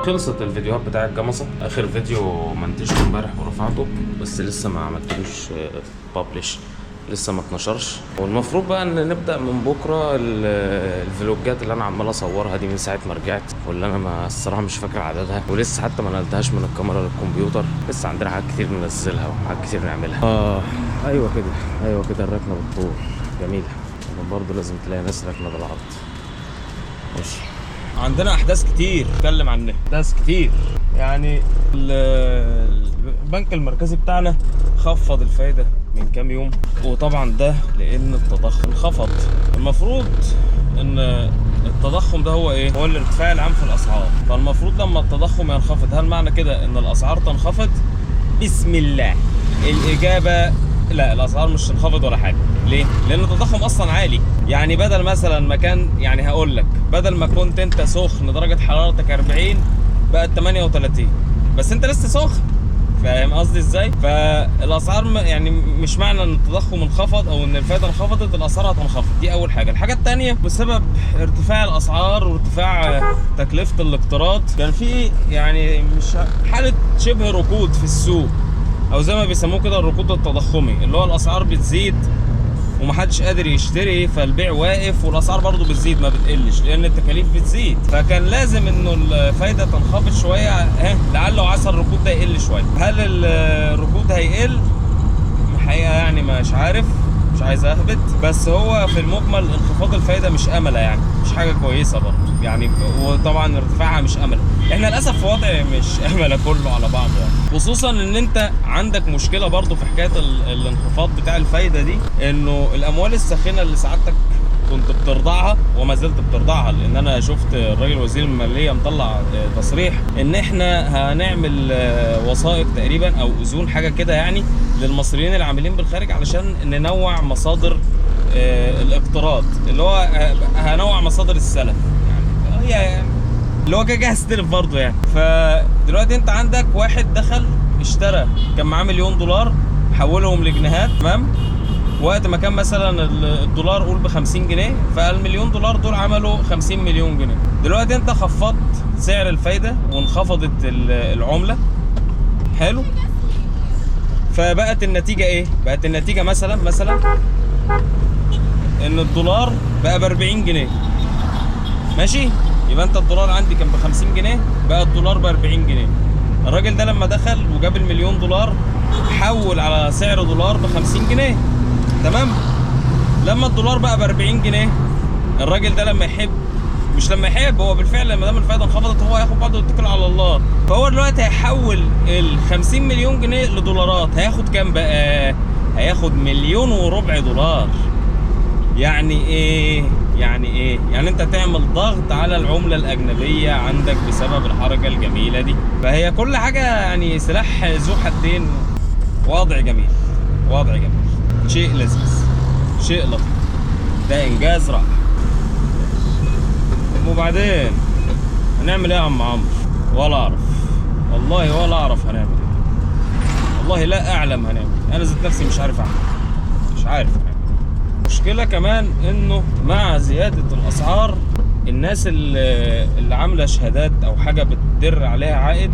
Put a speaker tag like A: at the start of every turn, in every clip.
A: خلصت الفيديوهات بتاع الجمصة. اخر فيديو منتجته امبارح ورفعته، بس لسه ما عملتوش بابليش، لسه ما اتنشرش. والمفروض بقى ان نبدا من بكره الفلوجات اللي انا عمال اصورها دي من ساعه ما رجعت، واللي انا ما الصراحه مش فاكر عددها، ولسه حتى ما نقلتهاش من الكاميرا للكمبيوتر. لسه عندنا حاجات كتير ننزلها وحاجات كتير نعملها. ايوه كده الركنه بالطول جميله. برضه لازم تلاقي ناس راكنه بالعرض. ماشي. عندنا احداث كتير نتكلم عنها، احداث كتير. يعني البنك المركزي بتاعنا خفض الفايده من كام يوم، وطبعا ده لان التضخم انخفض. المفروض ان التضخم ده هو ايه؟ هو الارتفاع العام في الاسعار. فالمفروض لما التضخم ينخفض، هل معنى كده ان الاسعار تنخفض؟ بسم الله. الاجابه لا، الاسعار مش تنخفض ولا حاجه. ليه؟ لان التضخم اصلا عالي. يعني بدل مثلا ما كان، يعني هقول لك، بدل ما كنت انت سخن درجه حرارتك 40 بقت 38، بس انت لسه سخن. فاهم قصدي ازاي؟ فالاسعار يعني مش معنى ان التضخم انخفض او ان الفائده انخفضت الاسعار هتنخفض. دي اول حاجه. الحاجه الثانيه، بسبب ارتفاع الاسعار وارتفاع تكلفه الاقتراض، كان في يعني مش حاله شبه ركود في السوق، او زي ما بيسموه كده الركود التضخمي، اللي هو الاسعار بتزيد ومحدش قادر يشتري، فالبيع واقف، والاسعار برضو بتزيد ما بتقلش لان التكاليف بتزيد. فكان لازم انه الفايده تنخفض شويه، لعل وعسى الركود ده يقل شويه. هل الركود هيقل؟ الحقيقه يعني مش عارف، مش عايز اهبط، بس هو في المجمل انخفاض الفايده مش امله، يعني مش حاجه كويسه برضه يعني. وطبعا ارتفاعها مش امله. احنا للاسف في وضع مش امله كله على بعضه يعني. خصوصا ان انت عندك مشكله برضه في حكايه الانخفاض بتاع الفايده دي، انه الاموال الساخنه اللي سعادتك كنت بترضعها وما زلت بترضعها، لان انا شفت الراجل وزير الماليه مطلع تصريح ان احنا هنعمل وثائق تقريبا او اذون حاجه كده يعني للمصريين العاملين بالخارج، علشان ننوع مصادر الاقتراض، اللي هو هنوع مصادر السلف يعني. هي اللي هو كده هستلف برضه يعني. فدلوقتي انت عندك واحد دخل اشترى، كان معاه $1,000,000 حولهم لجنيهات، تمام؟ وقت ما كان مثلا الدولار قول ب50 جنيه، فال$1,000,000 دول عملوا 50 مليون جنيه. دلوقتي انت خفضت سعر الفايده وانخفضت العمله، حلو. فبقت النتيجه ايه؟ بقت النتيجه مثلا ان الدولار بقى ب40 جنيه، ماشي؟ يبقى انت الدولار عندي كان ب50 جنيه، بقى الدولار ب40 جنيه. الراجل ده لما دخل وجاب $1,000,000 حول على سعر دولار ب50 جنيه، تمام؟ لما الدولار بقى ب40 جنيه، الراجل ده لما يحب، مش لما يحب، هو بالفعل لما دام الفائده انخفضت هو هياخد بعضه ويتكل على الله. فهو دلوقتي هيحول ال50 مليون جنيه لدولارات. هياخد كام بقى؟ هياخد $1,400,000. يعني ايه؟ يعني انت تعمل ضغط على العمله الاجنبيه عندك بسبب الحركه الجميله دي. فهي كل حاجه يعني سلاح ذو حدين. وضع جميل، شيء لذيذ، شيء لطيف، ده انجاز رائع. وبعدين هنعمل ايه يا عم عمرو؟ ولا اعرف والله، ولا اعرف هنعمل ايه، والله لا اعلم هنعمل ايه. انا ذات نفسي مش عارف اعمل، مش عارف هنعمل. مشكله كمان انه مع زياده الاسعار، الناس اللي عامله شهادات او حاجه بتدر عليها عائد،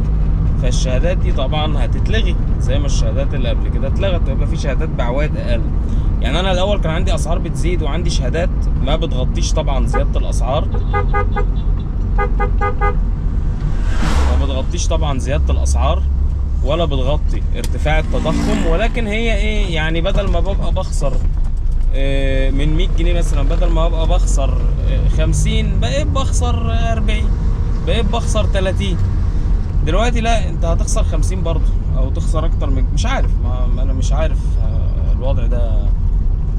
A: فالشهادات دي طبعا هتتلغي زي ما الشهادات اللي قبل كده اتلغت، ويبقى في شهادات بعوائد اقل. يعني انا الاول كان عندي اسعار بتزيد وعندي شهادات ما بتغطيش طبعا زياده الاسعار، ولا بتغطي ارتفاع التضخم. ولكن هي ايه يعني، بدل ما ببقى بخسر من 100 جنيه مثلا، بدل ما ببقى بخسر 50 بقيت بخسر 40، بقيت بخسر 30. دلوقتي لا، انت هتخسر 50 برضه او تخسر اكتر من، مش عارف، ما انا مش عارف الوضع ده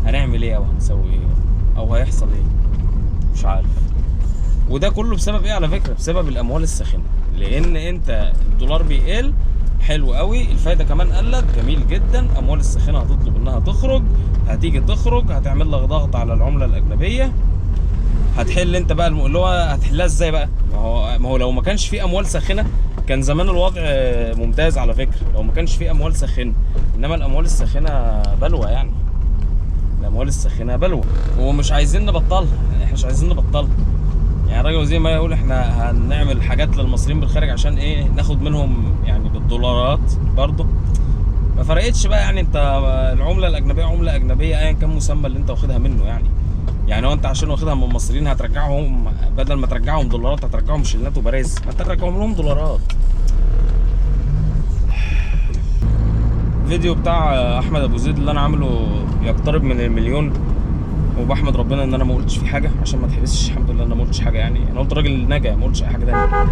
A: هنعمل ايه او هنسوي ايه او هيحصل ايه، مش عارف. وده كله بسبب ايه على فكره؟ بسبب الاموال الساخنه. لان انت الدولار بيقل، حلو قوي، الفايده كمان قلت، جميل جدا. اموال الساخنه هتطلب انها تخرج، هتيجي تخرج، هتعمل لك ضغط على العمله الاجنبيه. هتحل انت بقى اللي هو هتحلها ازاي بقى؟ ما هو لو ما كانش في اموال ساخنه كان زمان الوضع ممتاز على فكره، لو ما كانش في اموال ساخنه. انما الاموال الساخنه بلوى يعني، الاموال الساخنه بلوى، ومش عايزين نبطلها. احنا مش عايزين نبطلها يعني الراجل وزير ما يقول احنا هنعمل حاجات للمصريين بالخارج عشان ايه، ناخد منهم يعني بالدولارات برضه. ما فرقتش بقى يعني، انت العمله الاجنبيه عمله اجنبيه ايا كان مسمى اللي انت واخدها منه يعني هو انت عشان واخدها من المصريين هترجعهم، بدل ما ترجعهم دولارات هترجعهم شلنات وبراز، ما انت ترجعهم لهم دولارات. الفيديو بتاع احمد ابو زيد اللي انا عامله يقترب من المليون، وبحمد ربنا ان انا ما قلتش فيه حاجه عشان ما تحبسش. الحمد لله ان انا ما قلتش حاجه، يعني انا قلت راجل نجا، ما قلتش اي حاجه تانيه.